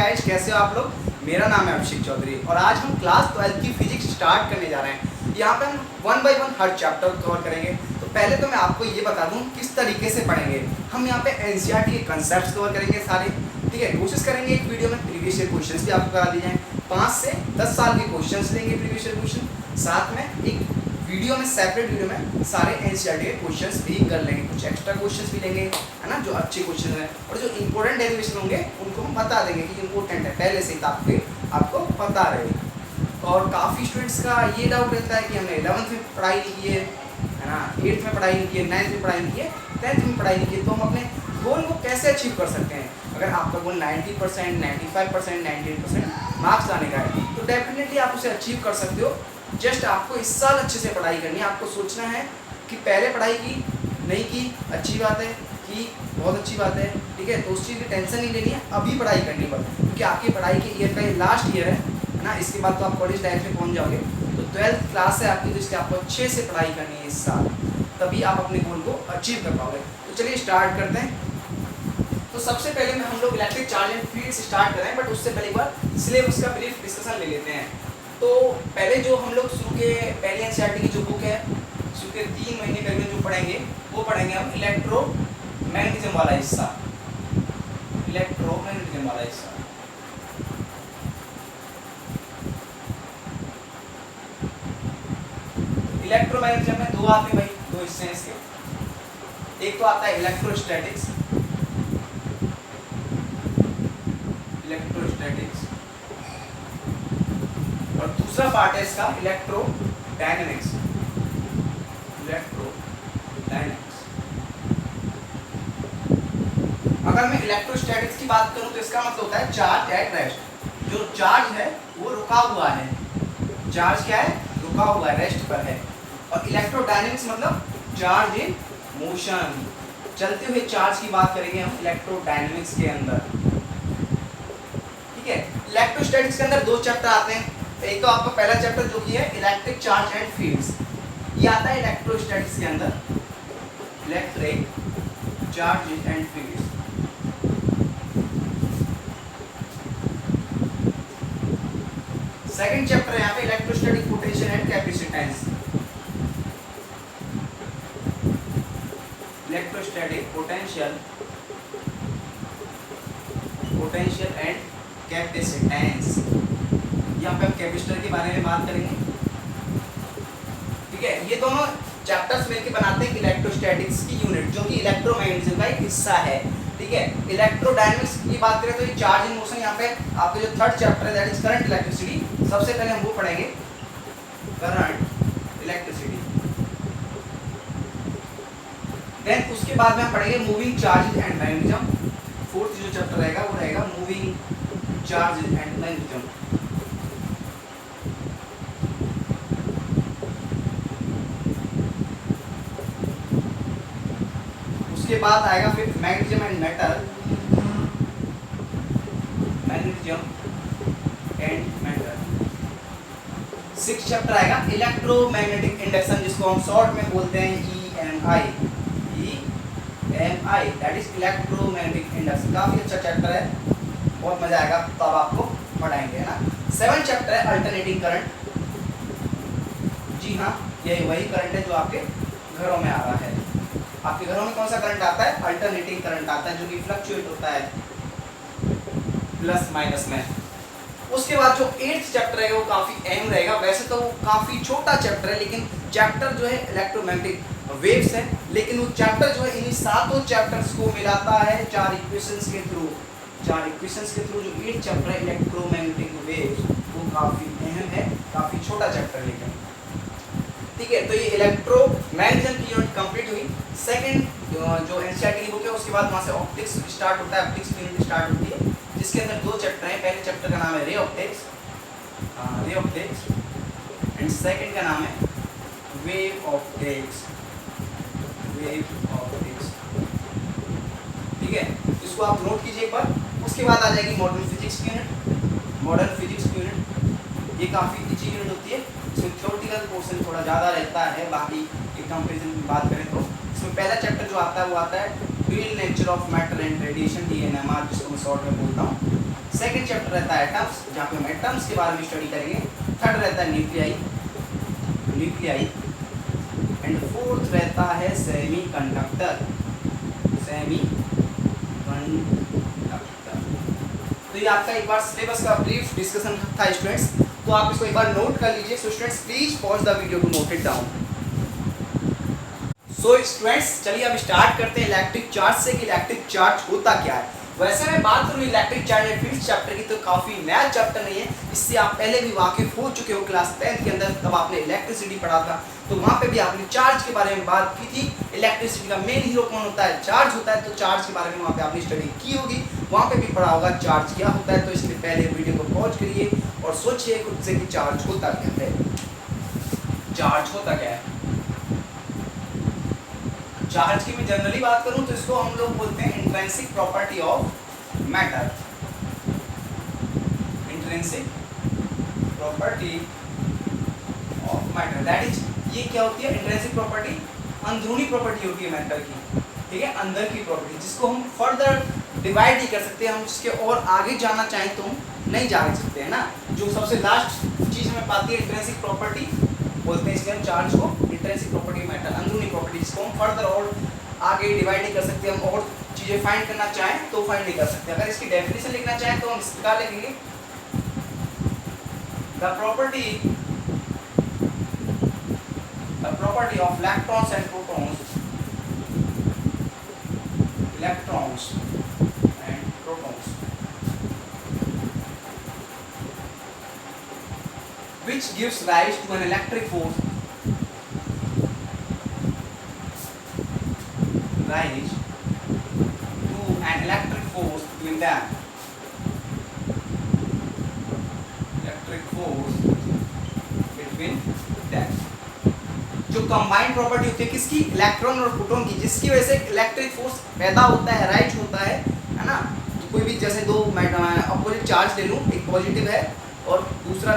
Guys, कैसे हो आप लोग। मेरा नाम है अभिषेक चौधरी और आज हम क्लास 12 की फिजिक्स स्टार्ट करने जा रहे हैं। यहाँ पे हम 1 बाय 1 हर चैप्टर कवर करेंगे। तो पहले तो मैं आपको ये बता दूं किस तरीके से पढ़ेंगे। हम यहाँ पे एनसीईआरटी के कंसेप्ट कवर करेंगे सारे, ठीक है। कोशिश करेंगे एक वीडियो में प्रीवियस ईयर क्वेश्चंस भी आपको करा दिए जाएँ। 5 से 10 साल के क्वेश्चंस लेंगे प्रीवियस ईयर क्वेश्चन, साथ में एक वीडियो में सेपरेट वीडियो में सारे एनसीईआरटी के क्वेश्चंस भी कर लेंगे, कुछ एक्स्ट्रा क्वेश्चंस भी लेंगे, है ना, जो अच्छे क्वेश्चन हैं। और जो इंपॉर्टेंट डेरिवेशन होंगे उनको हम बता देंगे कि इंपॉर्टेंट है, पहले से ही आपको पता रहे। और काफ़ी स्टूडेंट्स का ये डाउट रहता है कि हमने 11th में पढ़ाई नहीं की है ना, 8th में पढ़ाई नहीं की है, 9th में पढ़ाई नहीं की है, 10th में पढ़ाई नहीं की है, तो हम अपने गोल को कैसे अचीव कर सकते हैं। अगर आपका गोल 90%, 95%, 98% मार्क्स लाने का है तो डेफिनेटली आप उसे अचीव कर सकते हो। जस्ट आपको इस साल अच्छे से पढ़ाई करनी है। आपको सोचना है कि पहले पढ़ाई की नहीं की, अच्छी बात है, कि बहुत अच्छी बात है, ठीक है। तो उस चीज़ की टेंशन नहीं लेनी है, अभी पढ़ाई करनी पड़, क्योंकि आपकी पढ़ाई के ईयर का ये लास्ट ईयर है ना। इसके बाद तो आप कॉलेज लाइफ में पहुंच जाओगे। तो 12th क्लास है आपकी, तो इसलिए आपको अच्छे से पढ़ाई करनी है इस साल, तभी आप अपने गोल को अचीव कर पाओगे। तो चलिए स्टार्ट करते हैं। तो सबसे पहले में हम लोग इलेक्ट्रिक चार्ज एंड फील्ड से स्टार्ट करें, बट उससे पहले एक बार सिलेबस का ब्रीफ डिस्कशन ले लेते हैं। तो पहले जो हम लोग शुरू के पहले एनसीईआरटी की जो बुक है, शुरू के 3 महीने पहले जो पढ़ेंगे वो पढ़ेंगे हम इलेक्ट्रोमैग्नेटिज्म वाला हिस्सा, इलेक्ट्रोमैग्नेटिज्म वाला हिस्सा। इलेक्ट्रोमैग्नेटिज्म में दो आते हैं भाई, दो हिस्से हैं इसके। एक तो आता है इलेक्ट्रोस्टैटिक्स, और दूसरा पार्ट है इसका इलेक्ट्रोडायनेमिक्स, इलेक्ट्रोडायनेमिक्स। अगर मैं इलेक्ट्रोस्टैटिक्स की बात करूं तो इसका मतलब होता है चार्ज एट रेस्ट। जो चार्ज है वो रुका हुआ है, चार्ज क्या है, रुका हुआ है, रेस्ट पर है। और इलेक्ट्रोडायनेमिक्स मतलब चार्ज इन मोशन, चलते हुए चार्ज की बात करेंगे हम इलेक्ट्रोडायनेमिक्स के अंदर, ठीक है। इलेक्ट्रोस्टैटिक्स के अंदर दो चैप्टर आते हैं। एक तो आपका पहला चैप्टर जो कि है इलेक्ट्रिक चार्ज एंड फील्ड्स, ये आता है इलेक्ट्रोस्टैटिक्स के अंदर, electric charge and fields. Second chapter है यहाँ पे electrostatic potential and capacitance, electrostatic potential and capacitance. यहाँ पे हम कैपेसिटर के बारे में बात करेंगे, ठीक है। ये दोनों चैप्टर्स मिलकर बनाते हैं इलेक्ट्रोस्टैटिक्स की यूनिट, जो कि इलेक्ट्रोमैग्नेटिज्म का एक हिस्सा है, ठीक है। इलेक्ट्रोडायनेमिक्स की बात करें तो ये चार्ज इन मोशन, यहाँ पे आपका जो थर्ड चैप्टर है दैट इज करंट इलेक्ट्रिसिटी। सबसे पहले हम वो पढ़ेंगे करंट इलेक्ट्रिसिटी, देन उसके बाद में हम पढ़ेंगे moving charge and magnetism. Fourth जो चैप्टर रहेगा वो रहेगा मूविंग चार्ज एंड मैग्नेटिज्म। उसके बाद आएगा फिर magnetism and metal, magnetism and metal. 6th chapter आएगा इलेक्ट्रोमैग्नेटिक इंडक्शन, जिसको हम शॉर्ट में बोलते हैं EMI, that is electromagnetic induction. काफी अच्छा चैप्टर है, बहुत मजा आएगा तब आपको पढ़ाएंगे, है ना। 7th चैप्टर है अल्टरनेटिंग करंट। जी हाँ, यही वही करंट है जो आपके घरों में आ रहा है। आपके घरों में कौन सा करंट आता है, अल्टरनेटिंग करंट आता है, जो कि फ्लक्चुएट होता है प्लस माइनस में। उसके बाद जो 8th चैप्टर है वो काफी अहम रहेगा। वैसे तो वो काफी छोटा चैप्टर है, लेकिन चैप्टर जो है इलेक्ट्रोमैग्नेटिक वेव्स है, लेकिन वो चैप्टर जो है इन्हीं सातों चैप्टर्स को मिलाता है चार इक्वेशंस के थ्रू। जो 8th चैप्टर है इलेक्ट्रोमैग्नेटिक वेव्स, वो काफी अहम है, काफी छोटा चैप्टर है लेकिन, ठीक है। तो ये इलेक्ट्रोमैग्नेटिज्म की यूनिट कंप्लीट हुई। सेकंड जो एनसीईआरटी की बुक है उसके बाद वहाँ से ऑप्टिक्स स्टार्ट होता है, ऑप्टिक्स की यूनिट स्टार्ट होती है, जिसके अंदर दो चैप्टर हैं। पहले चैप्टर का नाम है रे ऑप्टिक्स, एंड सेकंड का नाम है वेव ऑप्टिक्स, ठीक है। इसको आप नोट कीजिए एक बार। उसके बाद आ जाएगी मॉडर्न फिजिक्स की यूनिट, ये काफ़ी इजी यूनिट होती है। इसमें थ्योरेटिकल पोर्शन थोड़ा ज़्यादा रहता है, बाकी एक कंपेरिजन की बात करें तो इसमें पहला चैप्टर जो आता है वो आता है field nature of matter and radiation, DNMR, जिसको मैं शॉर्ट में बोलता हूँ। सेकंड चैप्टर रहता है एटम्स, जहाँ पे हम एटम्स के बारे में स्टडी करेंगे। थर्ड रहता है न्यूक्लियाई, न्यूक्लियाई। एंड फोर्थ रहता है सेमीकंडक्टर, सेमीकंडक्टर। तो ये आपका एक बार सिलेबस का ब्रीफ डिस्कशन था स्टूडेंट्स, तो आप इसको एक बार नोट कर लीजिए। So students please pause the video to note it down. So students चलिए अब स्टार्ट करते हैं इलेक्ट्रिक चार्ज से कि इलेक्ट्रिक चार्ज होता क्या है। वैसे मैं बात करूँ electric charge and field chapter की, तो काफ़ी नया चैप्टर नहीं है, इससे आप पहले भी वाकिफ हो चुके हो क्लास 10th के अंदर, तब आपने इलेक्ट्रिसिटी पढ़ा था, तो वहाँ पे भी आपने चार्ज के बारे में बात की थी। इलेक्ट्रिसिटी का मेन हीरो कौन होता है? चार्ज होता है, तो चार्ज के बारे में वहाँ पे आपने स्टडी की होगी, वहाँ पे भी पढ़ा होगा चार्ज क्या होता है। तो इसलिए पहले वीडियो को पॉज करिए और सोचिए खुद से कि चार्ज होता क्या है। चार्ज होता क्या है? चार्ज की मैं जनरली बात करूं तो इसको हम लोग बोलते हैं intrinsic property of matter, intrinsic property of matter. That is, ये क्या होती है? इंट्रिंसिक प्रॉपर्टी अंदरूनी प्रॉपर्टी होती है मैटर की, ठीक है, अंदर की प्रॉपर्टी, जिसको हम फर्दर डिवाइड नहीं कर सकते। हम इसके और आगे जाना चाहें तो हम नहीं जा सकते हैं ना। जो सबसे लास्ट चीज हमें पाती है इंट्रिंसिक प्रॉपर्टी बोलते हैं, इसलिए हम चार्ज को इंट्रिंसिक प्रॉपर्टी मैटर, अंदरूनी प्रॉपर्टी, जिसको हम फर्दर और आगे डिवाइड नहीं कर सकते। हम और चीज़ें फाइंड करना चाहें तो फाइंड नहीं कर सकते। अगर इसकी डेफिनेशन लिखना चाहें तो हम इस प्रकार लिखेंगे, the property of electrons and protons, electrons and protons which gives rise to an electric force, rise to an electric force between them, electric force between them। जो कंबाइंड प्रॉपर्टी होती है किसकी? इलेक्ट्रॉन और प्रोटॉन की, जिसकी वजह से electric force पैदा होता है, राइज होता है ना। तो कोई भी जैसे दो अपोजिट चार्ज ले लूँ, एक पॉजिटिव है और दूसरा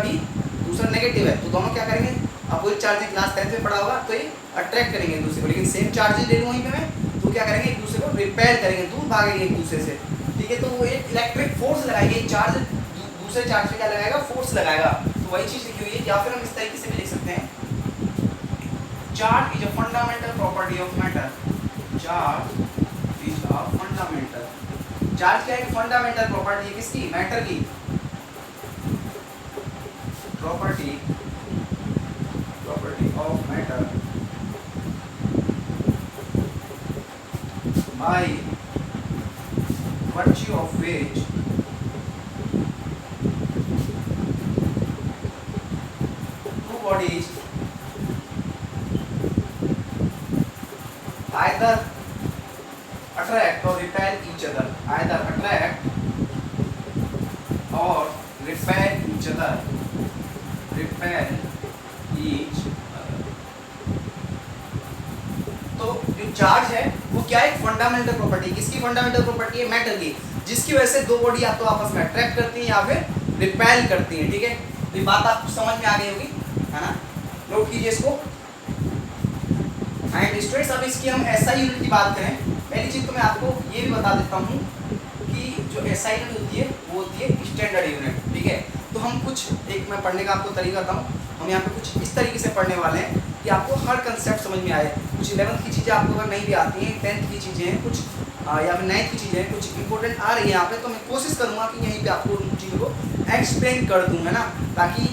नेगेटिव है, तो दोनों क्या करेंगे? अपोजिट चार्ज क्लास 10th में पढ़ा होगा, तो ये अट्रैक्ट करेंगे एक दूसरे को। लेकिन सेम चार्जेस ले लूँ वहीं पे मैं, तो क्या करेंगे? एक दूसरे को रिपेल करेंगे, दूर भागेंगे एक दूसरे से, ठीक है। तो वो एक इलेक्ट्रिक फोर्स लगाएंगे, एक चार्ज दूसरे चार्ज पे क्या लगाएगा? फोर्स लगाएगा। तो वही चीज़ लिखी हुई है, या फिर हम इस तरीके से भी लिख सकते हैं, charge is a fundamental property of matter, charge is a fundamental, charge क्या है? फंडामेंटल प्रॉपर्टी है किसकी? मैटर की। property of matter by virtue of which two bodies either attract or repel each other, either attract or repel each other, repel each other। तो जो charge है वो क्या है? Fundamental property. किसकी फंडामेंटल प्रॉपर्टी है? मैटर की, जिसकी वजह से दो बॉडी या तो आपस में अट्रैक्ट करती हैं या फिर रिपेल करती हैं, ठीक है। तो ये बात आपको समझ में आ गई होगी, है ना। नोट कीजिए इसको। एंड स्टूडेंट्स अब इसकी हम एसआई यूनिट की बात करें, पहली चीज तो मैं आपको ये भी बता देता हूँ कि जो एसआई यूनिट होती है वो होती है स्टैंडर्ड यूनिट, ठीक है। तो हम कुछ एक मैं पढ़ने का आपको तरीका बताऊँ, हम यहाँ पे कुछ इस तरीके से पढ़ने वाले हैं कि आपको हर कंसेप्ट समझ में आए। कुछ 11th की चीज़ें आपको अगर नहीं भी आती हैं, 10th की चीज़ें हैं कुछ, या फिर 9th की चीज़ें हैं कुछ इंपॉर्टेंट आ रही है यहाँ पे, तो मैं कोशिश करूँगा कि यहीं पे आपको उन चीज़ों को एक्सप्लेन कर दूँ, है ना, ताकि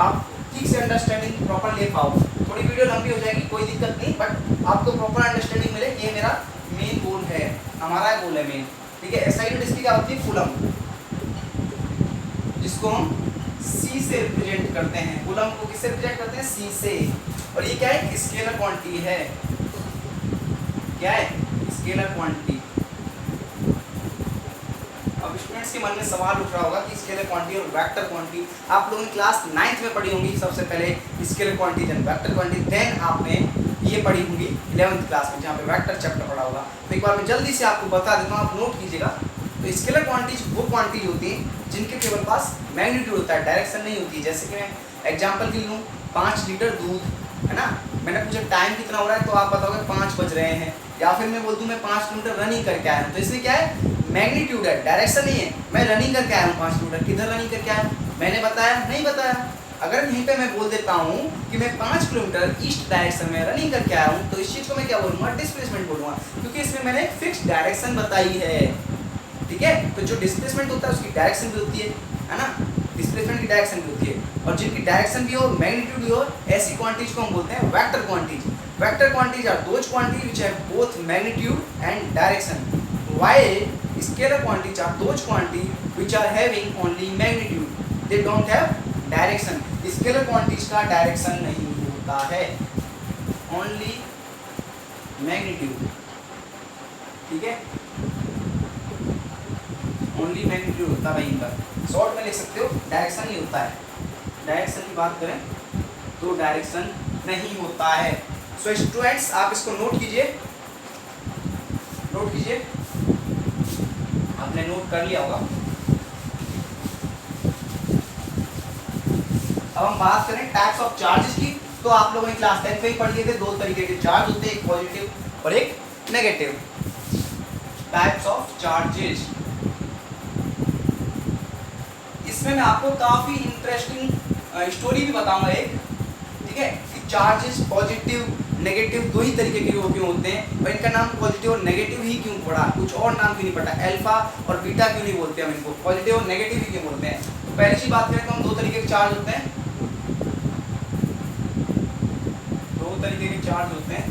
आप ठीक से अंडरस्टैंडिंग प्रॉपर ले पाओ। थोड़ी वीडियो लंबी हो जाएगी, कोई दिक्कत नहीं, बट आपको प्रॉपर अंडरस्टैंडिंग मिले, ये मेरा मेन गोल है, हमारा गोल है मेन, ठीक है। एसआई यूनिट इसकी क्या होती है? कूलम, जिसको हम सी से रिप्रेजेंट करते हैं। कूलम को किससे रिप्रेजेंट करते हैं? सी से। और ये क्या है? स्केलर क्वांटिटी है। क्या है? Scalar quantity. अब स्टूडेंट्स के मन में सवाल उठ रहा होगा कि स्केलर क्वांटिटी और वेक्टर क्वांटिटी आप लोगों ने क्लास 9th में पढ़ी होंगी। सबसे पहले scalar quantity, then vector quantity, then आपने ये पढ़ी होंगी 11th क्लास में, जहाँ पे वेक्टर चैप्टर पढ़ा होगा। तो एक बार मैं जल्दी से आपको बता देता हूँ, आप नोट कीजिएगा। तो स्केलर क्वांटिटीज वो क्वांटिटी होती हैं जिनके केवल पास मैग्नीट्यूड होता है, डायरेक्शन नहीं होती। जैसे कि मैं एग्जांपल के लिए लूँ, 5 लीटर दूध, है ना, मैंने पूछा टाइम कितना हो रहा है, तो आप बताओगे 5 बज रहे हैं, या फिर मैं बोल दूँ मैं 5 किलोमीटर रनिंग करके आया हूँ। तो इसमें क्या है? मैग्नीट्यूड है, डायरेक्शन नहीं है। मैं रनिंग करके आया हूँ 5 किलोमीटर, किधर रनिंग करके आया हूँ मैंने बताया नहीं बताया। अगर यहीं पे मैं बोल देता हूँ कि मैं 5 किलोमीटर ईस्ट डायरेक्शन में रनिंग करके आया हूँ, तो इस चीज़ को मैं क्या बोलूँगा, डिस्प्लेसमेंट बोलूँगा, क्योंकि इसमें मैंने फिक्स डायरेक्शन बताई है। ठीक है, तो जो डिस्प्लेसमेंट होता है उसकी डायरेक्शन भी होती है ना, डिस्प्लेसमेंट की डायरेक्शन भी होती है। और जिनकी डायरेक्शन भी हो, मैग्नीट्यूड भी हो, ऐसी क्वांटिटीज को हम बोलते हैं vector quantities. Vector quantities are those quantities which have both magnitude and direction, while scalar quantities are those quantities which are having only magnitude, they don't have direction। Scalar quantities का direction नहीं होता है, only magnitude. ठीक है, only magnitude होता है भाई इनका। शॉर्ट में लिख सकते हो, डायरेक्शन नहीं होता है। डायरेक्शन की बात करें तो डायरेक्शन नहीं होता है। सो स्टूडेंट्स आप इसको नोट कीजिए, नोट कीजिए, आपने नोट कर लिया होगा। अब हम बात करें टाइप्स ऑफ चार्जेस की, तो आप लोगों ने क्लास 10 में ही पढ़ लिए थे, दो तरीके के चार्ज होते हैं, एक पॉजिटिव और एक नेगेटिव। टाइप्स ऑफ चार्जेस, इसमें मैं आपको काफी इंटरेस्टिंग स्टोरी भी बताऊंगा एक। ठीक है, कि चार्जेस पॉजिटिव नेगेटिव दो ही तरीके के क्यों होते हैं, और इनका नाम पॉजिटिव और नेगेटिव ही क्यों पड़ा, कुछ और नाम क्यों नहीं पड़ा, अल्फा और बीटा क्यों नहीं बोलते हम इनको, पॉजिटिव और नेगेटिव ही क्यों बोलते हैं। तो पहली चीज बात करें तो हम दो तरीके के चार्ज होते हैं, दो तरीके के चार्ज होते हैं।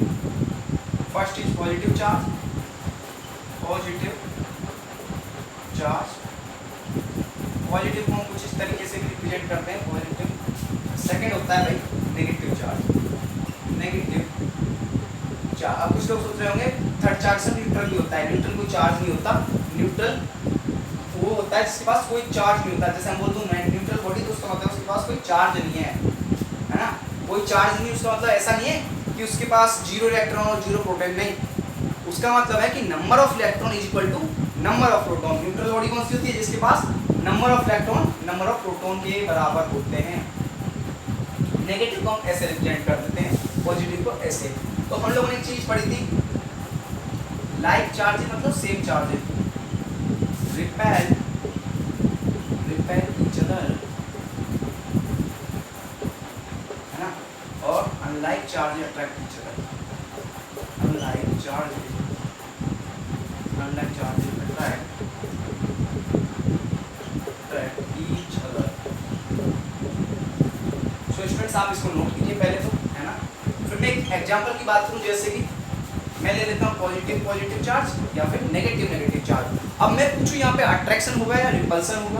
First is positive charge, positive charge, positive को हम कुछ इस तरीके से रिप्रेजेंट करते हैं, पॉजिटिव। सेकंड होता है भाई नेगेटिव चार्ज, नेगेटिव चार्ज। अब कुछ लोग सोच रहे होंगे थर्ड चार्ज से न्यूट्रल भी होता है, न्यूट्रल कोई चार्ज नहीं होता, न्यूट्रल वो होता है जिसके पास कोई चार्ज नहीं होता। जैसे हम बोल दूं मैं न्यूट्रल बॉडी, तो उसका मतलब उसके पास कोई चार्ज नहीं है ना, कोई चार्ज नहीं। उसका मतलब ऐसा नहीं है कि उसके पास 0 इलेक्ट्रॉन और 0 प्रोटॉन, नहीं, उसका मतलब है कि number of electron is equal to number of proton. Neutral body कौन सी होती है, जिसके पास number of electron number of proton के बराबर होते हैं। नेगेटिव को हम ऐसे रिप्रेजेंट कर देते हैं, पॉजिटिव को ऐसे। तो हम लोगों ने एक चीज पढ़ी थी, लाइक चार्ज मतलब same charge, repel each other, है ना, और unlike charge attract each other, unlike charge attract each other. So students आप इसको नोट कीजिए पहले तो, है ना। फिर मैं एक एग्जांपल की बात करूं, जैसे कि मैं ले लेता हूं पॉजिटिव चार्ज या फिर नेगेटिव चार्ज। अब मैं पूछूं यहाँ पे अट्रैक्शन होगा या रिपल्सन होगा,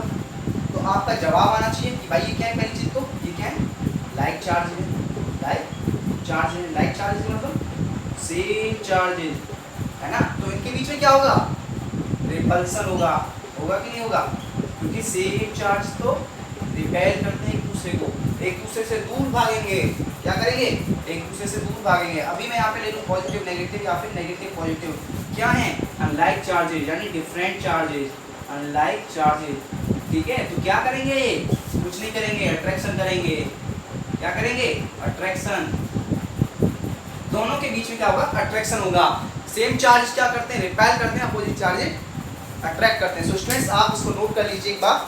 तो आपका जवाब आना चाहिए कि भाई ये क्या है। पहली चीज तो ये क्या है, लाइक चार्ज है, लाइक चार्ज है, लाइक चार्ज मतलब सेम चार्जेस, है ना। तो इनके बीच में क्या होगा, रिपल्सन होगा, होगा कि नहीं होगा, क्योंकि सेम चार्ज तो रिपेल करते हैं एक दूसरे को, एक दूसरे से दूर भागेंगे। क्या करेंगे, एक दूसरे से दूर भागेंगे। अभी मैं यहाँ पे ले लूँ पॉजिटिव नेगेटिव या फिर नेगेटिव पॉजिटिव, क्या है, अनलाइक चार्जेस यानी डिफरेंट चार्जेस, अनलाइक चार्जेस। ठीक है, तो क्या करेंगे, कुछ नहीं करेंगे, अट्रैक्शन करेंगे। क्या करेंगे, अट्रैक्शन। दोनों के बीच में क्या होगा, अट्रैक्शन होगा। सेम चार्ज क्या करते हैं, रिपेल करते हैं, अपोजिट चार्जेस अट्रैक्ट करते हैं। सो स्टूडेंट्स आप इसको नोट कर लीजिए एक बार।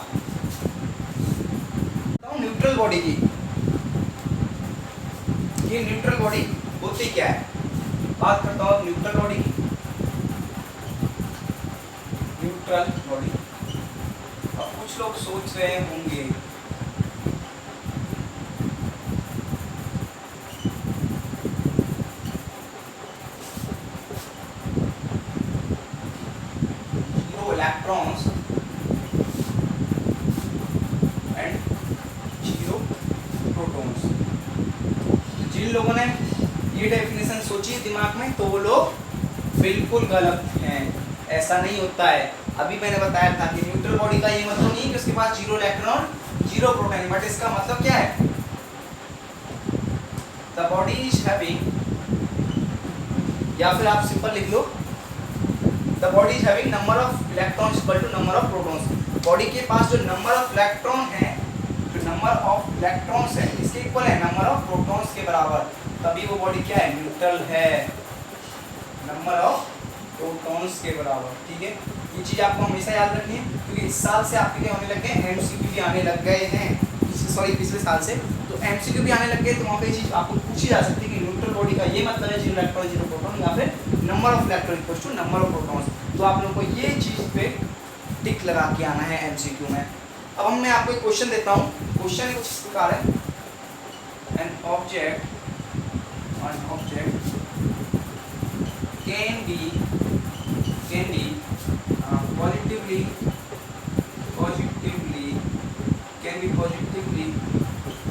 न्यूट्रल बॉडी की, ये न्यूट्रल बॉडी होती क्या है, बात करता हूँ न्यूट्रल बॉडी की। न्यूट्रल बॉडी, अब कुछ लोग सोच रहे होंगे zero electrons and zero protons. जिन लोगों ने ये डेफिनेशन सोची दिमाग में, तो वो लोग बिल्कुल गलत हैं, ऐसा नहीं होता है। अभी मैंने बताया था कि न्यूट्रल बॉडी का ये मतलब नहीं कि उसके पास 0 इलेक्ट्रॉन 0 प्रोटॉन, बट इसका मतलब क्या है, द बॉडी इज हैविंग, या फिर आप सिंपल लिख लो, the body is having number of electrons equal to number of protons. Body के पास जो नंबर ऑफ इलेक्ट्रॉन है, जो नंबर ऑफ इलेक्ट्रॉन्स है, इसके इक्वल है नंबर ऑफ प्रोटॉन्स के बराबर, तभी वो बॉडी क्या है, न्यूट्रल है। नंबर ऑफ प्रोटॉन्स के बराबर। ठीक है, ये चीज़ आपको हमेशा याद रखनी है, क्योंकि इस साल से आपके लिए होने लग गए एमसीक्यू भी आने लग गए हैं, सॉरी पिछले साल से तो एमसीक्यू भी आने लग गए, तो वहाँ पे ये चीज़ आपको पूछी जा सकती है कि न्यूट्रल बॉडी का ये मतलब है 0 इलेक्ट्रॉन 0 प्रोटॉन, या फिर number of electron equals to number of protons. तो आप लोगों को ये चीज़ पे टिक लगा के आना है एमसीक्यू में। अब मैं आपको एक क्वेश्चन देता हूँ, क्वेश्चन कुछ इस प्रकार है, an object can be positively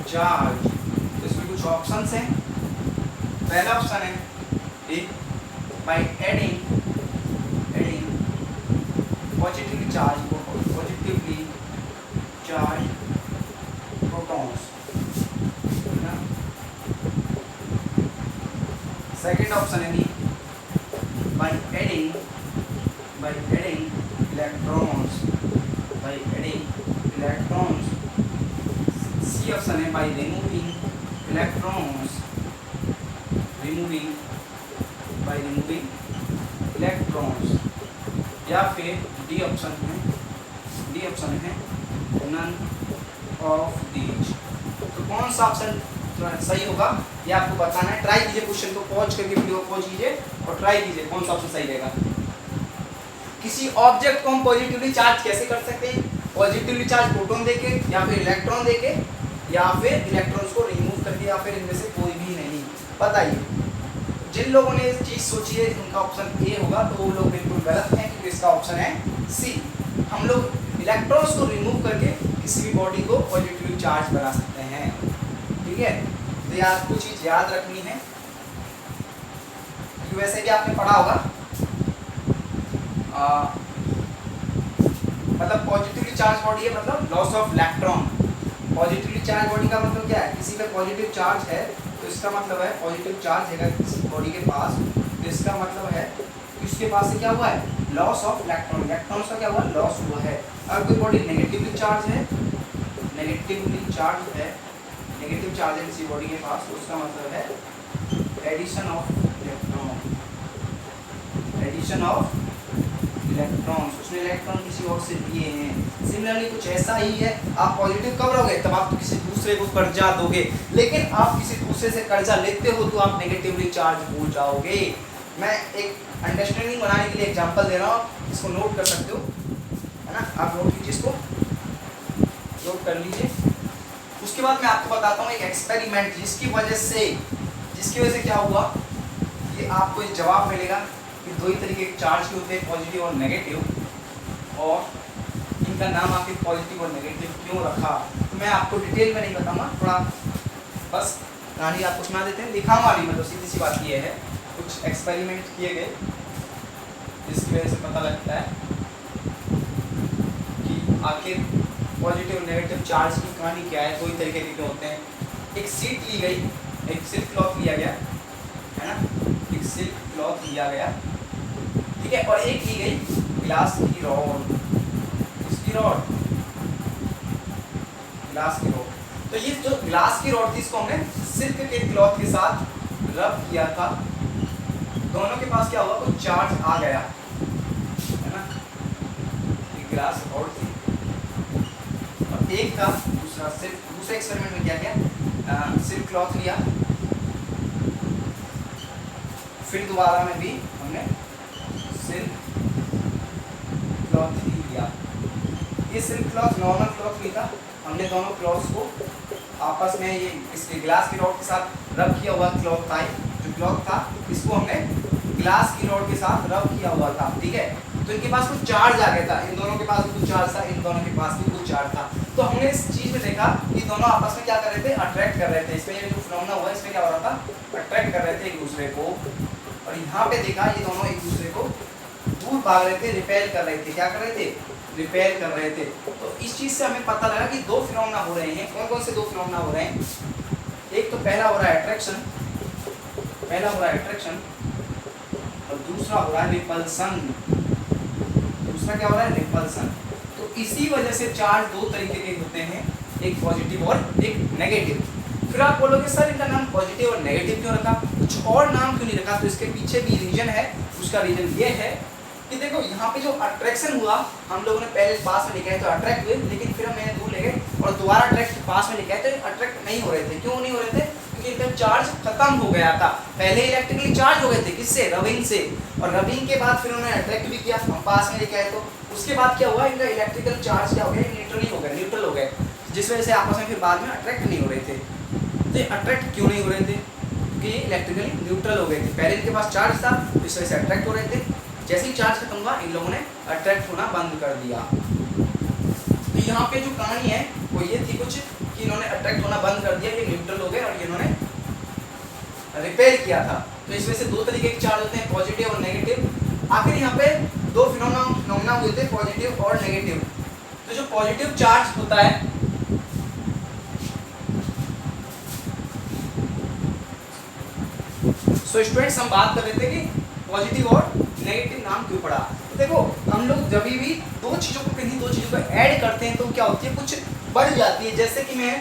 charged। तो इसमें कुछ ऑप्शंस हैं। पहला ऑप्शन है A, by adding positively charged protons। Second option है B, by adding electrons। C option है by removing electrons। या फिर डी ऑप्शन है none of these। तो कौन सा ऑप्शन सही होगा ये आपको बताना है। ट्राई कीजिए, क्वेश्चन को पॉज करके वीडियो को पॉज कीजिए और ट्राई कीजिए कौन सा ऑप्शन सही रहेगा। किसी ऑब्जेक्ट को हम पॉजिटिवली चार्ज कैसे कर सकते हैं? पॉजिटिवली चार्ज प्रोटॉन देके, या फिर इलेक्ट्रॉन देके, या फिर इलेक्ट्रॉन्स को रिमूव करके, या फिर इनमें से कोई भी नहीं। बताइए, जिन लोगों ने इस चीज़ सोची है उनका ऑप्शन ए होगा, तो वो लोग बिल्कुल गलत हैं, क्योंकि इसका ऑप्शन है सी। हम लोग इलेक्ट्रॉन्स को रिमूव करके किसी भी बॉडी को पॉजिटिवली चार्ज बना सकते हैं। ठीक है, तो ये आपको चीज़ याद रखनी है, क्योंकि वैसे भी आपने पढ़ा होगा, मतलब पॉजिटिवली चार्ज बॉडी है मतलब loss of electron. Positively charge body का मतलब क्या है? किसी का पॉजिटिव चार्ज है तो इसका मतलब है पॉजिटिव चार्ज है किसी बॉडी के पास, तो इसका मतलब है कि उसके पास से क्या हुआ है? Loss of electron. इलेक्ट्रॉन्स का क्या हुआ? लॉस हुआ है। अगर कोई बॉडी नेगेटिव चार्ज है किसी बॉडी के पास, तो उसका मतलब है एडिशन ऑफ इलेक्ट्रॉन्स, उसने इलेक्ट्रॉन किसी और से लिए हैं। सिमिलरली कुछ ऐसा ही है, आप पॉजिटिव कब रहोगे? तब आप तो किसी दूसरे को कर्जा दोगे, लेकिन आप किसी दूसरे से कर्जा लेते हो तो आप नेगेटिवली चार्ज हो जाओगे। मैं एक अंडरस्टैंडिंग बनाने के लिए एग्जांपल दे रहा हूँ, इसको नोट कर सकते हो, है ना? आप नोट कीजिए, इसको नोट कर लीजिए। उसके बाद मैं आपको बताता हूँ एक एक्सपेरिमेंट, जिसकी वजह से क्या हुआ, ये आपको एक जवाब मिलेगा कि दो ही तरीके के चार्ज के होते हैं, पॉजिटिव और नेगेटिव, और इनका नाम आपके पॉजिटिव और नेगेटिव क्यों रखा। तो मैं आपको डिटेल में नहीं बताऊंगा, थोड़ा बस कहानी आपको सुना देते हैं। दिखाऊंगा नहीं, मतलब सीधी सी बात ये है, कुछ एक्सपेरिमेंट किए गए जिसकी वजह से पता लगता है कि आखिर पॉजिटिव और नेगेटिव चार्ज की कहानी क्या है, दो ही तरीके के होते हैं। एक सीट ली गई, एक सिल्क क्लॉथ लिया गया, है ना? एक सिल्क क्लॉथ लिया गया, ठीक है, और एक ली गई ग्लास की रॉड। इसकी रॉड, ग्लास की रॉड। तो ये जो ग्लास की रॉड थी, इसको हमने सिल्क के क्लॉथ के साथ रब किया था। दोनों के पास क्या हुआ? कुछ चार्ज आ गया, है ना? एक ग्लास रॉड थी और एक था दूसरा सिल्क। दूसरे एक्सपेरिमेंट में क्या किया? सिल्क क्लॉथ लिया, फिर दोबारा में भी हमने सिल्क क्लॉथ ही लिया। ये सिल्क क्लॉथ नॉर्मल क्लॉथ नहीं था, हमने दोनों क्लॉथ्स को आपस में ये इसके ग्लास की रॉड के साथ रब किया हुआ क्लॉथ था। जो क्लॉथ था इसको हमने ग्लास की रॉड के साथ रब किया हुआ था, ठीक है। तो इनके पास कुछ चार्ज आ गया था, इन दोनों के पास भी कुछ चार्ज था, इन दोनों के पास भी कुछ चार्ज था। तो हमने इस चीज़ में देखा कि दोनों आपस में क्या कर रहे थे? अट्रैक्ट कर रहे थे। इसमें ये जो फिनोमेना हुआ, इसमें क्या हो रहा था? अट्रैक्ट कर रहे थे एक दूसरे को। और यहाँ पे देखा ये दोनों एक दूसरे को दूर भाग रहे थे, रिपेल कर रहे थे। क्या कर रहे थे? रिपेल कर रहे थे। तो इस चीज़ से हमें पता लगा कि दो फिनोमेना हो रहे हैं। कौन कौन से दो फिनोमेना हो रहे हैं? एक तो पहला हो रहा है अट्रैक्शन, और दूसरा हो रहा है रिपल्सन। दूसरा क्या हो रहा है? रिपल्सन। तो इसी वजह से चार्ज दो तरीके के होते हैं, एक पॉजिटिव और एक नेगेटिव। फिर आप बोलोगे सर इनका नाम पॉजिटिव और नेगेटिव क्यों रखा? कुछ और नाम क्यों नहीं रखा? तो इसके पीछे भी रीजन है। उसका रीजन ये है कि देखो यहाँ पे जो अट्रैक्शन हुआ, हम लोगों ने पहले पास में लिखा है तो अट्रैक्ट हुए, लेकिन फिर हम मैंने दूर ले गए और दोबारा अट्रैक्ट पास में लिखा है तो अट्रैक्ट नहीं हो रहे थे। क्यों नहीं हो रहे थे? क्योंकि इनका चार्ज खत्म हो गया था। पहले इलेक्ट्रिकली चार्ज हो गए थे, किससे? रबिंग से, और रबिंग के बाद फिर उन्होंने अट्रैक्ट भी किया, हम पास में लिखा है तो उसके बाद क्या हुआ? इनका इलेक्ट्रिकल चार्ज क्या हो गया? न्यूट्रल हो गए, जिस वजह से आपस में फिर बाद में अट्रैक्ट नहीं हो रहे थे। तो ये अट्रैक्ट क्यों नहीं हो रहे थे? क्योंकि ये इलेक्ट्रिकली न्यूट्रल हो गए थे। पहले इनके पास चार्ज था, इस वजह से अट्रैक्ट हो रहे थे। जैसे ही चार्ज खत्म हुआ, इन लोगों ने अट्रैक्ट होना बंद कर दिया। तो यहाँ पे जो कहानी है वो ये थी कुछ कि इन्होंने अट्रैक्ट होना बंद कर दिया, ये न्यूट्रल हो गए और इन्होंने रिपेयर किया था। तो इस वजह से दो तरीके के चार्ज होते हैं, पॉजिटिव और नेगेटिव। आखिर यहाँ पे दो फिनोमेना हुए थे, पॉजिटिव और नेगेटिव। तो जो पॉजिटिव चार्ज होता है, सो स्टूडेंट्स हम बात कर रहे थे कि पॉजिटिव और नेगेटिव नाम क्यों पड़ा। तो देखो हम लोग जब भी दो चीज़ों को ऐड करते हैं तो क्या होती है? कुछ बढ़ जाती है। जैसे कि मैं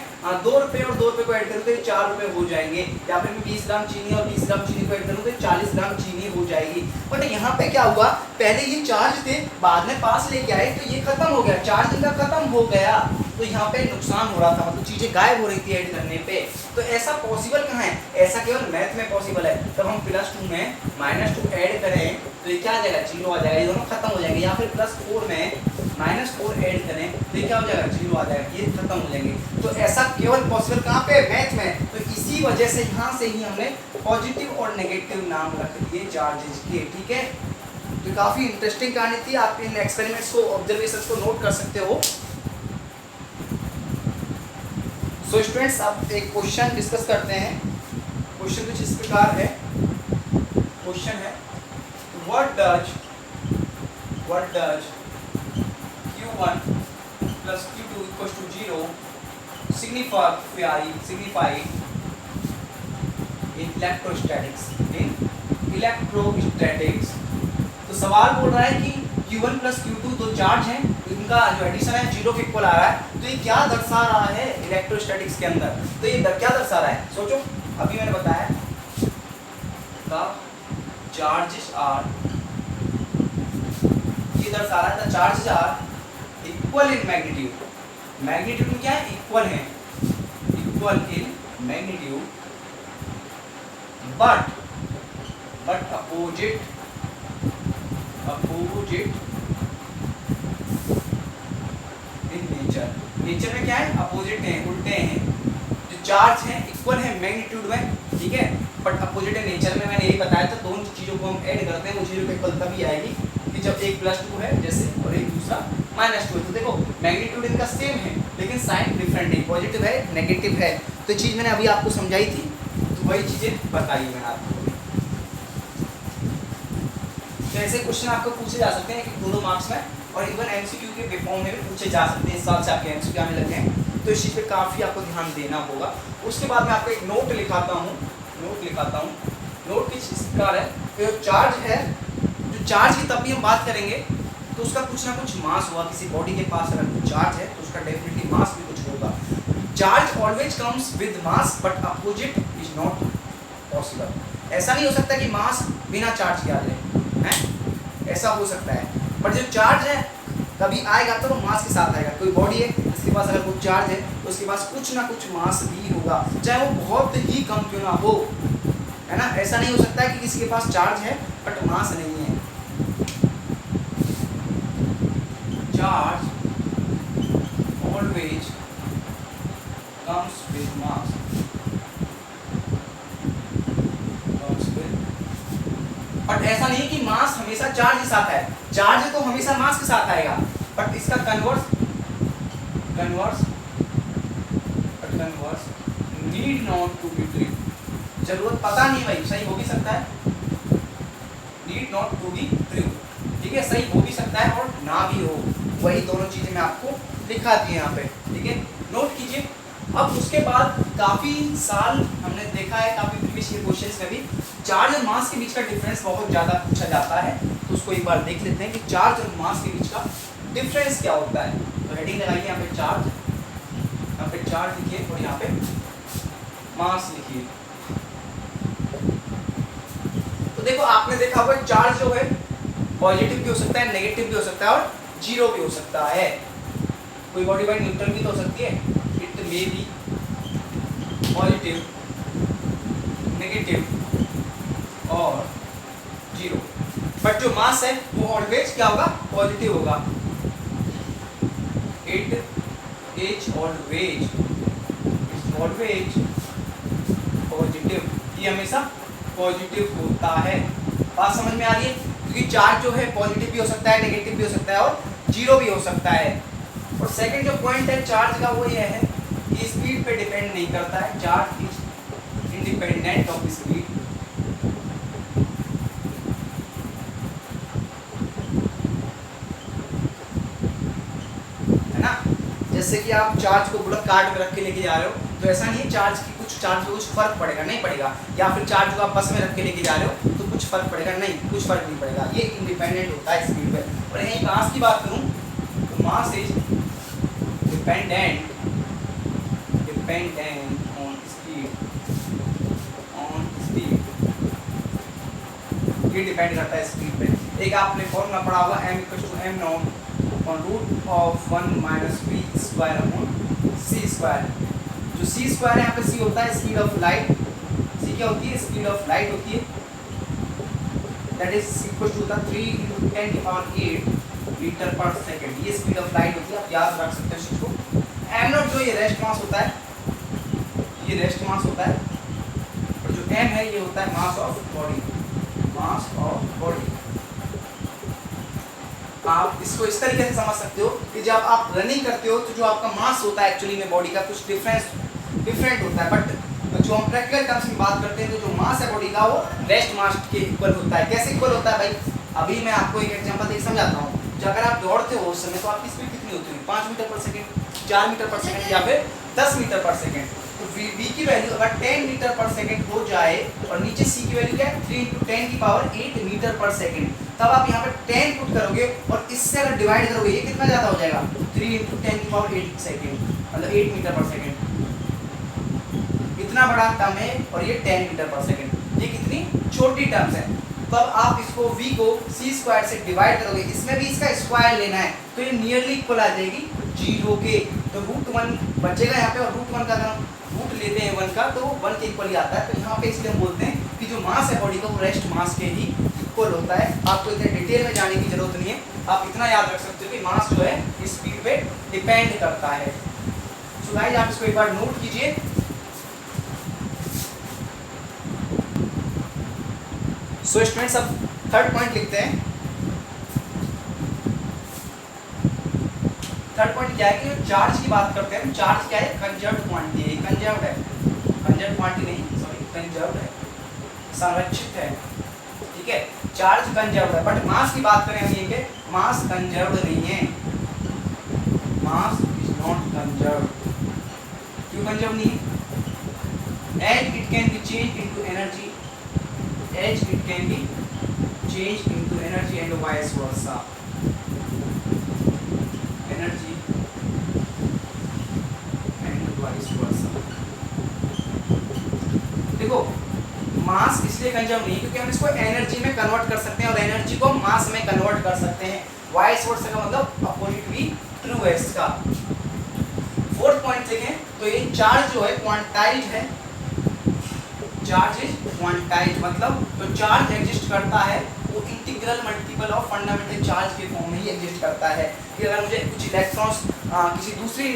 2 रुपये और 2 रुपये को ऐड करूँ तो 4 रुपये हो जाएंगे, या फिर मैं 20 ग्राम चीनी और 20 ग्राम चीनी को ऐड करूँ तो 40 ग्राम चीनी हो जाएगी। बट यहाँ पे क्या हुआ? पहले ये चार्ज थे, बाद में पास लेके आए तो ये खत्म हो गया, चार्ज इनका खत्म हो गया। तो यहाँ पे नुकसान हो रहा था, मतलब चीज़ें गायब हो रही थी ऐड करने पे। तो ऐसा पॉसिबल कहाँ है? ऐसा केवल मैथ में पॉसिबल है। तब हम +2 में -2 ऐड करें तो ये क्या आ जाएगा? 0 आ जाएगा, ये दोनों खत्म हो जाएंगे। या फिर +4 में -4 ऐड करें तो ये क्या हो जाएगा? 0 आ जाएगा, ये खत्म हो जाएंगे। तो ऐसा केवल पॉसिबल कहाँ पे? मैथ में। तो इसी वजह से यहाँ से ही हमने पॉजिटिव और नेगेटिव नाम रख दिए चार्जेस के। ठीक है, तो काफ़ी इंटरेस्टिंग कहानी थी। आप इन एक्सपेरिमेंट्स को, ऑब्जर्वेशंस को नोट कर सकते हो। सो स्टूडेंट्स अब एक क्वेश्चन डिस्कस करते हैं। क्वेश्चन कुछ इस प्रकार है। क्वेश्चन है what does Q1 plus Q2 equals to 0 signify in electrostatics। तो सवाल बोल रहा है कि Q1 plus Q2 दो चार्ज हैं, इनका जो एडिशन है 0 के इक्वल आ रहा है। तो ये क्या दर्शा रहा है इलेक्ट्रोस्टैटिक्स के अंदर? तो ये क्या दर्शा रहा है? सोचो, अभी मैंने बताया द चार्जेस आर, ये दर्शा रहा है the charges are equal in magnitude. Magnitude में क्या है? इक्वल है, equal in magnitude, but opposite in nature. Nature में क्या है? अपोजिट है, उल्टे हैं। जो चार्ज है इक्वल है मैग्नीट्यूड में, ठीक है, बट अपोजिट है नेचर में। मैंने यही बताया था, दोनों चीज़ों को हम ऐड करते हैं वो 0 के इक्वल तभी आएगी कि जब एक +2 है जैसे और एक दूसरा -2 है। तो देखो मैग्नीट्यूड इनका सेम है लेकिन साइन डिफरेंट है, पॉजिटिव है नेगेटिव है। तो चीज़ मैंने अभी आपको समझाई थी, तो वही चीज़ें बताई मैंने आपको। तो ऐसे क्वेश्चन आपको पूछे जा सकते हैं कि 2 मार्क्स में, और इवन MCQ के फॉर्म में भी पूछे जा सकते हैं। इस साल से आपके MCQ आने लगे हैं, तो इस चीज़ पे काफ़ी आपको ध्यान देना होगा। उसके बाद मैं आपको एक नोट लिखाता हूँ। नोट किस प्रकार है? तो चार्ज है, जो चार्ज की तब भी हम बात करेंगे तो उसका कुछ ना कुछ मास हुआ। किसी बॉडी के पास अगर कुछ चार्ज है तो उसका डेफिनेटली मास भी कुछ होगा। Charge always comes with mass but opposite is not possible. ऐसा नहीं हो सकता कि मास बिना चार्ज के आ जाए, है? ऐसा हो सकता है, बट जो चार्ज है कभी आएगा तो वो मास के साथ आएगा। कोई बॉडी है जिसके पास अगर कुछ चार्ज है तो उसके पास कुछ ना कुछ मास भी होगा, चाहे वो बहुत ही कम क्यों ना हो, है ना? ऐसा नहीं हो सकता कि किसी के पास चार्ज है बट मास नहीं है। Charge always comes with mass, but ऐसा नहीं कि मास हमेशा चार्ज के साथ है। चार्ज तो हमेशा मास के साथ आएगा, बट इसका converse need not to be true. जरूरत पता नहीं भाई, सही हो भी सकता है, need not to be true, ठीक है, सही हो भी सकता है और ना भी हो। वही दोनों चीजें मैं आपको दिखा दी यहाँ पे, ठीक है, नोट कीजिए। अब उसके बाद काफ़ी साल हमने देखा है, काफ़ी प्रीवियस ईयर क्वेश्चंस में भी चार्ज और मास के बीच का डिफरेंस बहुत ज़्यादा पूछा जाता है। तो उसको एक बार देख लेते हैं कि चार्ज और मास के बीच का डिफरेंस क्या होता है। तो हेडिंग लगाइए यहाँ पे चार्ज, यहाँ पे चार्ज लिखिए और यहाँ पे मास लिखिए। तो देखो आपने देखा होगा चार्ज जो है पॉजिटिव भी हो सकता है, नेगेटिव भी हो सकता है और जीरो भी हो सकता है। कोई बॉडी भाई न्यूट्रल भी तो हो सकती है, it may be positive, negative और जीरो, बट जो मास है वो ऑलवेज क्या होगा, पॉजिटिव होगा। इट इज ऑलवेज पॉजिटिव, ये हमेशा पॉजिटिव होता है। बात समझ में आ रही है? क्योंकि चार्ज जो है पॉजिटिव भी हो सकता है, नेगेटिव भी हो सकता है और जीरो भी हो सकता है। और सेकंड जो पॉइंट है चार्ज का वो ये है कि स्पीड पे डिपेंड नहीं करता है, charge is independent of speed. है ना? जैसे कि आप चार्ज को बुलेट कार्ट में रख के लेके जा रहे हो, तो ऐसा नहीं है चार्ज की कुछ चार्ज पे कुछ फर्क पड़ेगा, नहीं पड़ेगा। या फिर चार्ज को आप बस में रख के लेके जा रहे हो तो कुछ फर्क पड़ेगा, नहीं, कुछ फर्क नहीं पड़ेगा। ये इंडिपेंडेंट होता है स्पीड पे। और यहीं मास की बात करूं तो mass is dependent on speed, ये डिपेंड करता है स्पीड पे। एक आपने फॉर्मूला पढ़ा होगा m=m0/v²/c²। जो c² है यहाँ पे c होता है स्पीड ऑफ लाइट, c क्या होती है, स्पीड ऑफ लाइट होती है, that is equal to 3 × 10⁸ metre per second. ये स्पीड ऑफ लाइट होती है, आप याद रख सकते हो इस चीज को। m0 जो ये रेस्ट मास होता है, ये रेस्ट मास होता है, और जो m है ये होता है mass of body, mass of body. आप इसको इस तरीके से समझ सकते हो कि जब आप रनिंग करते हो तो जो आपका मास होता है एक्चुअली में बॉडी का कुछ डिफरेंट होता है, बट जो हम प्रैक्टिकल टर्म्स में बात करते हैं तो जो मास है बॉडी का वो रेस्ट मास के इक्वल होता है। कैसे इक्वल होता है भाई? अभी मैं आपको एक एग्जांपल देकर समझाता हूँ। जो अगर आप दौड़ते हो उस समय तो आपकी स्पीड कितनी होती है, 5 metre per second, 4 metre per second या फिर 10 मीटर पर सेकंड। तो v की वैल्यू अगर 10 मीटर पर सेकंड हो जाए और नीचे c की वैल्यू क्या है, 3 × 10⁸ मीटर पर सेकंड, तब आप यहाँ पे 10 पुट करोगे और इससे अगर डिवाइड करोगे ये कितना ज़्यादा हो जाएगा, 3 × 10⁸ सेकंड, मतलब 8 मीटर पर सेकंड। इतना बड़ा टर्म है और ये 10 मीटर पर सेकंड, ये कितनी छोटी टर्म्स है। तब आप इसको v को c² से डिवाइड करोगे, इसमें भी इसका स्क्वायर लेना है तो ये नियरली इक्वल आ जाएगी 0 के। तो √1 बचेगा यहाँ पे, और √1 का अगर रूट लेते हैं 1 का तो 1 के इक्वल ही आता है। तो यहाँ पे इसलिए हम बोलते हैं कि जो मास है बॉडी का वो रेस्ट मास के ही इक्वल होता है। आपको इतने डिटेल में जाने की जरूरत नहीं है, आप इतना याद रख सकते हो कि मास जो है स्पीड पे डिपेंड करता है। सो गाइस आप इसको एक बार नोट कीजिए। सो स्टूडेंट्स अब थर्ड पॉइंट लिखते हैं। थर्ड पॉइंट क्या है कि जो चार्ज की बात करते हैं, चार्ज क्या है, कंजर्व्ड क्वांटिटी है, कंजर्व्ड है, कंजर्व्ड क्वांटिटी नहीं, सॉरी कंजर्व्ड है, संरक्षित है, ठीक है। चार्ज कंजर्व्ड है, बट मास की बात करें हम ये कि मास कंजर्व्ड नहीं है, मास इज नॉट कंजर्व्ड। क्यों कंजर्व्ड नहीं है? As it can be change into energy, as it can be change into energy and vice versa, energy and vice versa. देखो मास इसलिए कंजर्व नहीं क्योंकि हम इसको एनर्जी में कन्वर्ट कर सकते हैं और एनर्जी को मास में कन्वर्ट कर सकते हैं। वाइस वर्सा का मतलब अपोजिट भी ट्रू है इसका। फोर्थ पॉइंट देखें तो ये चार्ज जो है क्वांटाइज है, चार्ज इज क्वांटाइज, मतलब जो चार्ज एग्जिस्ट करता है वो integral multiple of fundamental charge के फॉर्म में ही एग्जिस्ट करता है। कि अगर मुझे कुछ इलेक्ट्रॉन्स किसी दूसरी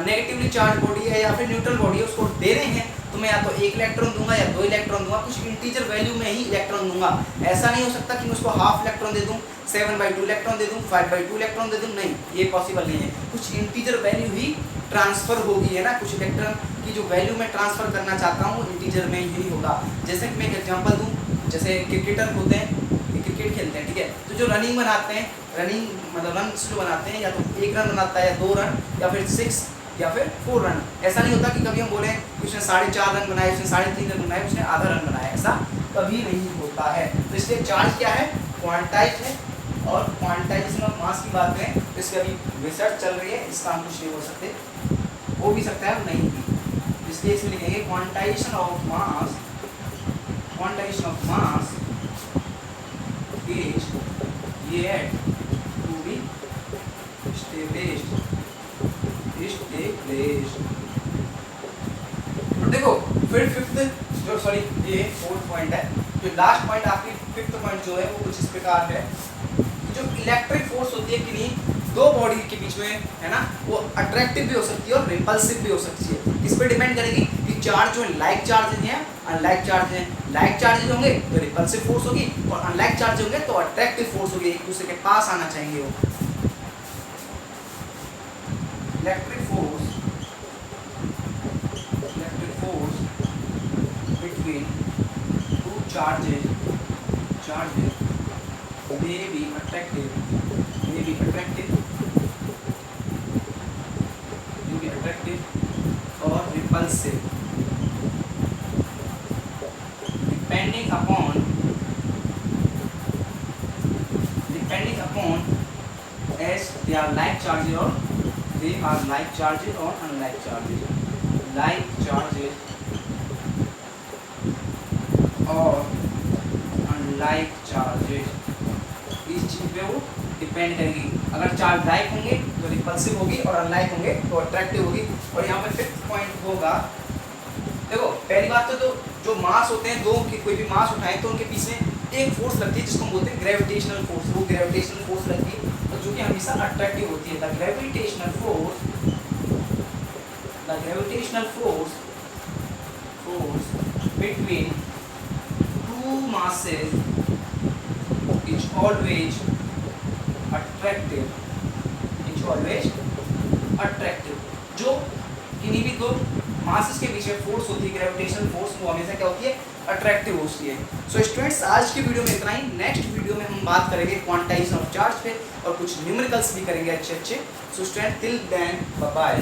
नेगेटिवली चार्ज बॉडी है या फिर न्यूट्रल बॉडी है उसको देने हैं तो मैं या तो 1 इलेक्ट्रॉन दूंगा या 2 इलेक्ट्रॉन दूंगा, कुछ इंटीजर वैल्यू में ही इलेक्ट्रॉन दूंगा। ऐसा नहीं हो सकता कि मैं उसको हाफ इलेक्ट्रॉन दे दूं, 7/2 इलेक्ट्रॉन दे दूं, 5/2 इलेक्ट्रॉन दे दूं, नहीं, ये पॉसिबल नहीं है। कुछ इंटीजर वैल्यू ही ट्रांसफर होगी, है ना, कुछ इलेक्ट्रॉन की जो वैल्यू मैं ट्रांसफर करना चाहता हूँ वो इंटीजर में ही होगा। जैसे कि मैं एक एग्जांपल दूं, जैसे क्रिकेटर होते हैं, क्रिकेट खेलते हैं, ठीक है, तो जो रनिंग बनाते हैं, रनिंग मतलब रन जो बनाते हैं या तो 1 रन बनाता है या 2 रन या फिर 6 या फिर 4 रन। ऐसा नहीं होता कि कभी हम बोले कि उसने 4.5 रन बनाए, उसने 3.5 रन बनाए, उसने आधा रन बनाया, ऐसा कभी नहीं होता है। तो इसलिए चार्ज क्या है, क्वांटाइज है। और क्वांटाइजेशन ऑफ मास की बात करें तो इसकी अभी रिसर्च चल रही है, इसका हम कुछ नहीं बोल सकते, हो भी सकता है नहीं भी। इसलिए इसमें लिखेंगे quantization of mass, quantization of mass gauge yet to be established. देखो फिर फिफ्थ जो सॉरी ये फोर्थ पॉइंट है, जो लास्ट पॉइंट आपकी फिफ्थ पॉइंट जो है वो कुछ इस प्रकार है। जो इलेक्ट्रिक फोर्स होती है किन्हीं दो बॉडी के बीच में है ना, वो अट्रैक्टिव भी हो सकती है और रिपल्सिव भी हो सकती है। किस पे डिपेंड करेगी कि चार्ज जो लाइक चार्ज हैं अनलाइक चार्ज हैं। लाइक चार्ज होंगे तो रिपल्सिव फोर्स होगी और अनलाइक चार्ज होंगे तो अट्रैक्टिव फोर्स होगी, एक दूसरे के पास आना चाहेंगे वो। Electric force between two charges may be attractive or repulsive depending upon as they are like charges or unlike charges, like charges और अनलाइक चार्जेस, इस चीज पे वो डिपेंड करेगी। अगर चार्ज लाइक होंगे तो रिपल्सिव होगी और अनलाइक होंगे तो अट्रैक्टिव होगी। और यहाँ पे फिफ्थ पॉइंट होगा, देखो पहली बात तो जो मास होते हैं दो की कोई भी मास उठाएं तो उनके पीछे एक फोर्स लगती है जिसको हम बोलते हैं ग्रेविटेशनल फोर्स। वो ग्रेविटेशनल फोर्स लगती है तो जो कि हमेशा अट्रैक्टिव होती है। The gravitational force between masses is always attractive। जो किन्हीं भी दो मासेस के बीच में फोर्स होती है ग्रेविटेशनल फोर्स, वो हमेशा क्या होती है अट्रैक्टिव होती है। सो स्टूडेंट्स आज की वीडियो में इतना ही। नेक्स्ट वीडियो में हम बात करेंगे क्वांटाइजेशन ऑफ चार्ज पे और कुछ न्यूमेरिकल्स भी करेंगे अच्छे। So student till then bye bye.